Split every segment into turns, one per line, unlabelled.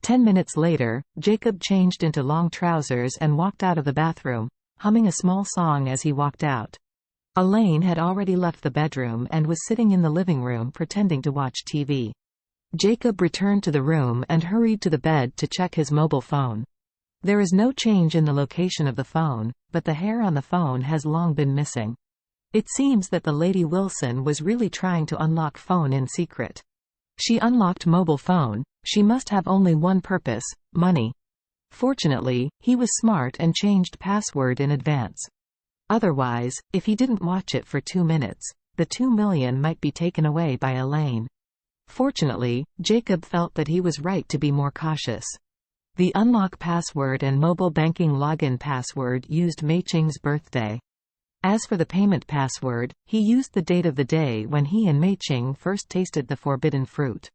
10 minutes later, Jacob changed into long trousers and walked out of the bathroom, humming a small song as he walked out. Elaine had already left the bedroom and was sitting in the living room pretending to watch TV. Jacob returned to the room and hurried to the bed to check his mobile phone. There is no change in the location of the phone, but the hair on the phone has long been missing. It seems that the Lady Wilson was really trying to unlock phone in secret. She unlocked mobile phone. She must have only one purpose: money. Fortunately, he was smart and changed password in advance. Otherwise, if he didn't watch it for 2 minutes, the 2 million might be taken away by Elaine. Fortunately, Jacob felt that he was right to be more cautious. The unlock password and mobile banking login password used Mei Qing's birthday. As for the payment password, he used the date of the day when he and Mei Qing first tasted the forbidden fruit.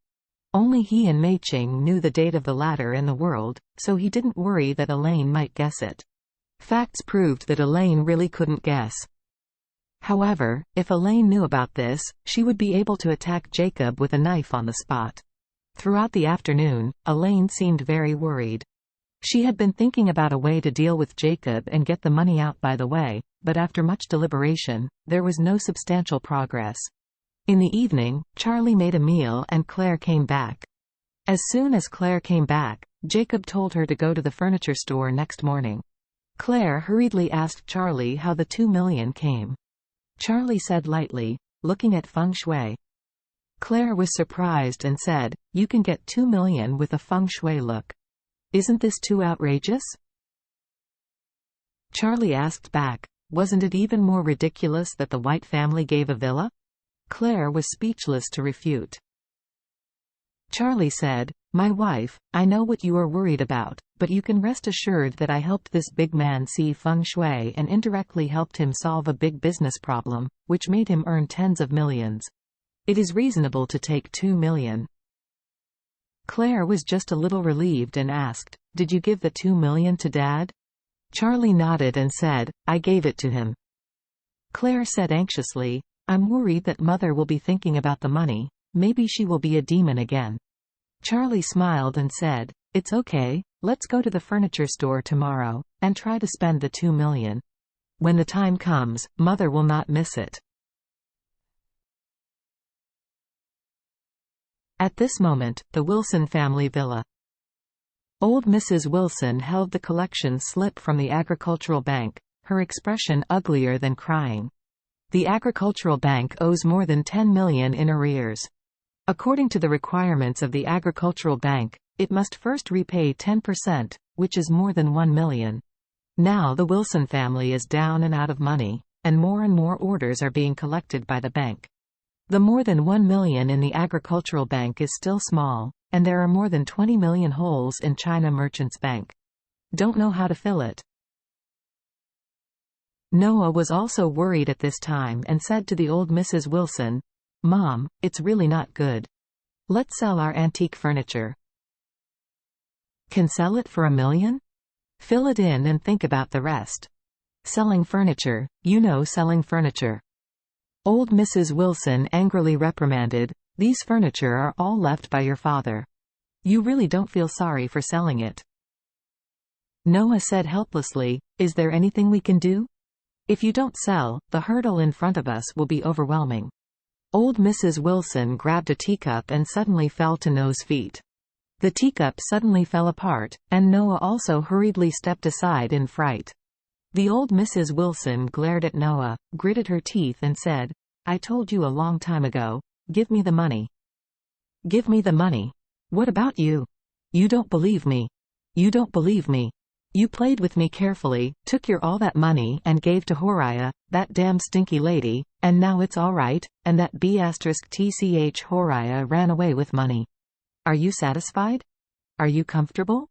Only he and Mei Qing knew the date of the latter in the world, so he didn't worry that Elaine might guess it. Facts proved that Elaine really couldn't guess. However, if Elaine knew about this, she would be able to attack Jacob with a knife on the spot. Throughout the afternoon, Elaine seemed very worried. She had been thinking about a way to deal with Jacob and get the money out by the way, but after much deliberation, there was no substantial progress. In the evening, Charlie made a meal and Claire came back. As soon as Claire came back, Jacob told her to go to the furniture store next morning. Claire hurriedly asked Charlie how the 2 million came. Charlie said lightly, "Looking at feng shui." Claire was surprised and said, "You can get 2 million with a feng shui look. Isn't this too outrageous?" Charlie asked back, "Wasn't it even more ridiculous that the White family gave a villa?" Claire was speechless to refute. Charlie said, "My wife, I know what you are worried about, but you can rest assured that I helped this big man see feng shui and indirectly helped him solve a big business problem, which made him earn tens of millions. It is reasonable to take 2 million. Claire was just a little relieved and asked, "Did you give the 2 million to Dad?" Charlie nodded and said, "I gave it to him." Claire said anxiously, "I'm worried that Mother will be thinking about the money. Maybe she will be a demon again." Charlie smiled and said, "It's okay, let's go to the furniture store tomorrow, and try to spend the 2 million. When the time comes, Mother will not miss it." At this moment, the Wilson family villa. Old Mrs. Wilson held the collection slip from the agricultural bank, her expression uglier than crying. The agricultural bank owes more than 10 million in arrears. According to the requirements of the agricultural bank, it must first repay 10%, which is more than 1 million. Now the Wilson family is down and out of money, and more orders are being collected by the bank. The more than 1 million in the agricultural bank is still small, and there are more than 20 million holes in China Merchants Bank. Don't know how to fill it. Noah was also worried at this time and said to the old Mrs. Wilson, "Mom, it's really not good. Let's sell our antique furniture." "Can sell it for 1 million? Fill it in and think about the rest. Selling furniture, you know, selling furniture." Old Mrs. Wilson angrily reprimanded, "These furniture are all left by your father. You really don't feel sorry for selling it." Noah said helplessly, "Is there anything we can do? If you don't sell, the hurdle in front of us will be overwhelming." Old Mrs. Wilson grabbed a teacup and suddenly fell to Noah's feet. The teacup suddenly fell apart, and Noah also hurriedly stepped aside in fright. The old Mrs. Wilson glared at Noah, gritted her teeth and said, "I told you a long time ago, give me the money. Give me the money. What about you? You don't believe me. You don't believe me. You played with me carefully, took your all that money and gave to Horiah, that damn stinky lady, and now it's all right, and that B*tch Horiah ran away with money. Are you satisfied? Are you comfortable?"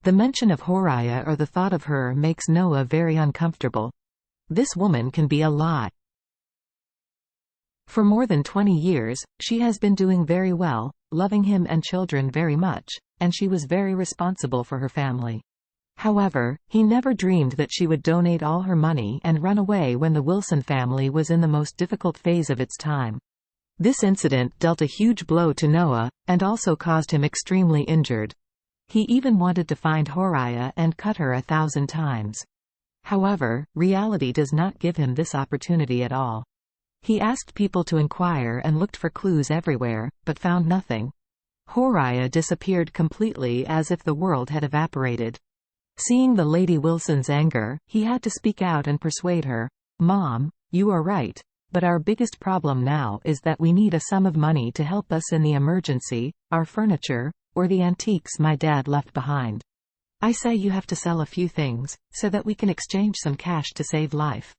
The mention of Horiah or the thought of her makes Noah very uncomfortable. This woman can be a lie. For more than 20 years, she has been doing very well, loving him and children very much, and she was very responsible for her family. However, he never dreamed that she would donate all her money and run away when the Wilson family was in the most difficult phase of its time. This incident dealt a huge blow to Noah, and also caused him extremely injured. He even wanted to find Horaya and cut her 1,000 times. However, reality does not give him this opportunity at all. He asked people to inquire and looked for clues everywhere, but found nothing. Horaya disappeared completely, as if the world had evaporated. Seeing the Lady Wilson's anger, he had to speak out and persuade her. "Mom, you are right. But our biggest problem now is that we need a sum of money to help us in the emergency, our furniture, or the antiques my dad left behind. I say you have to sell a few things, so that we can exchange some cash to save life."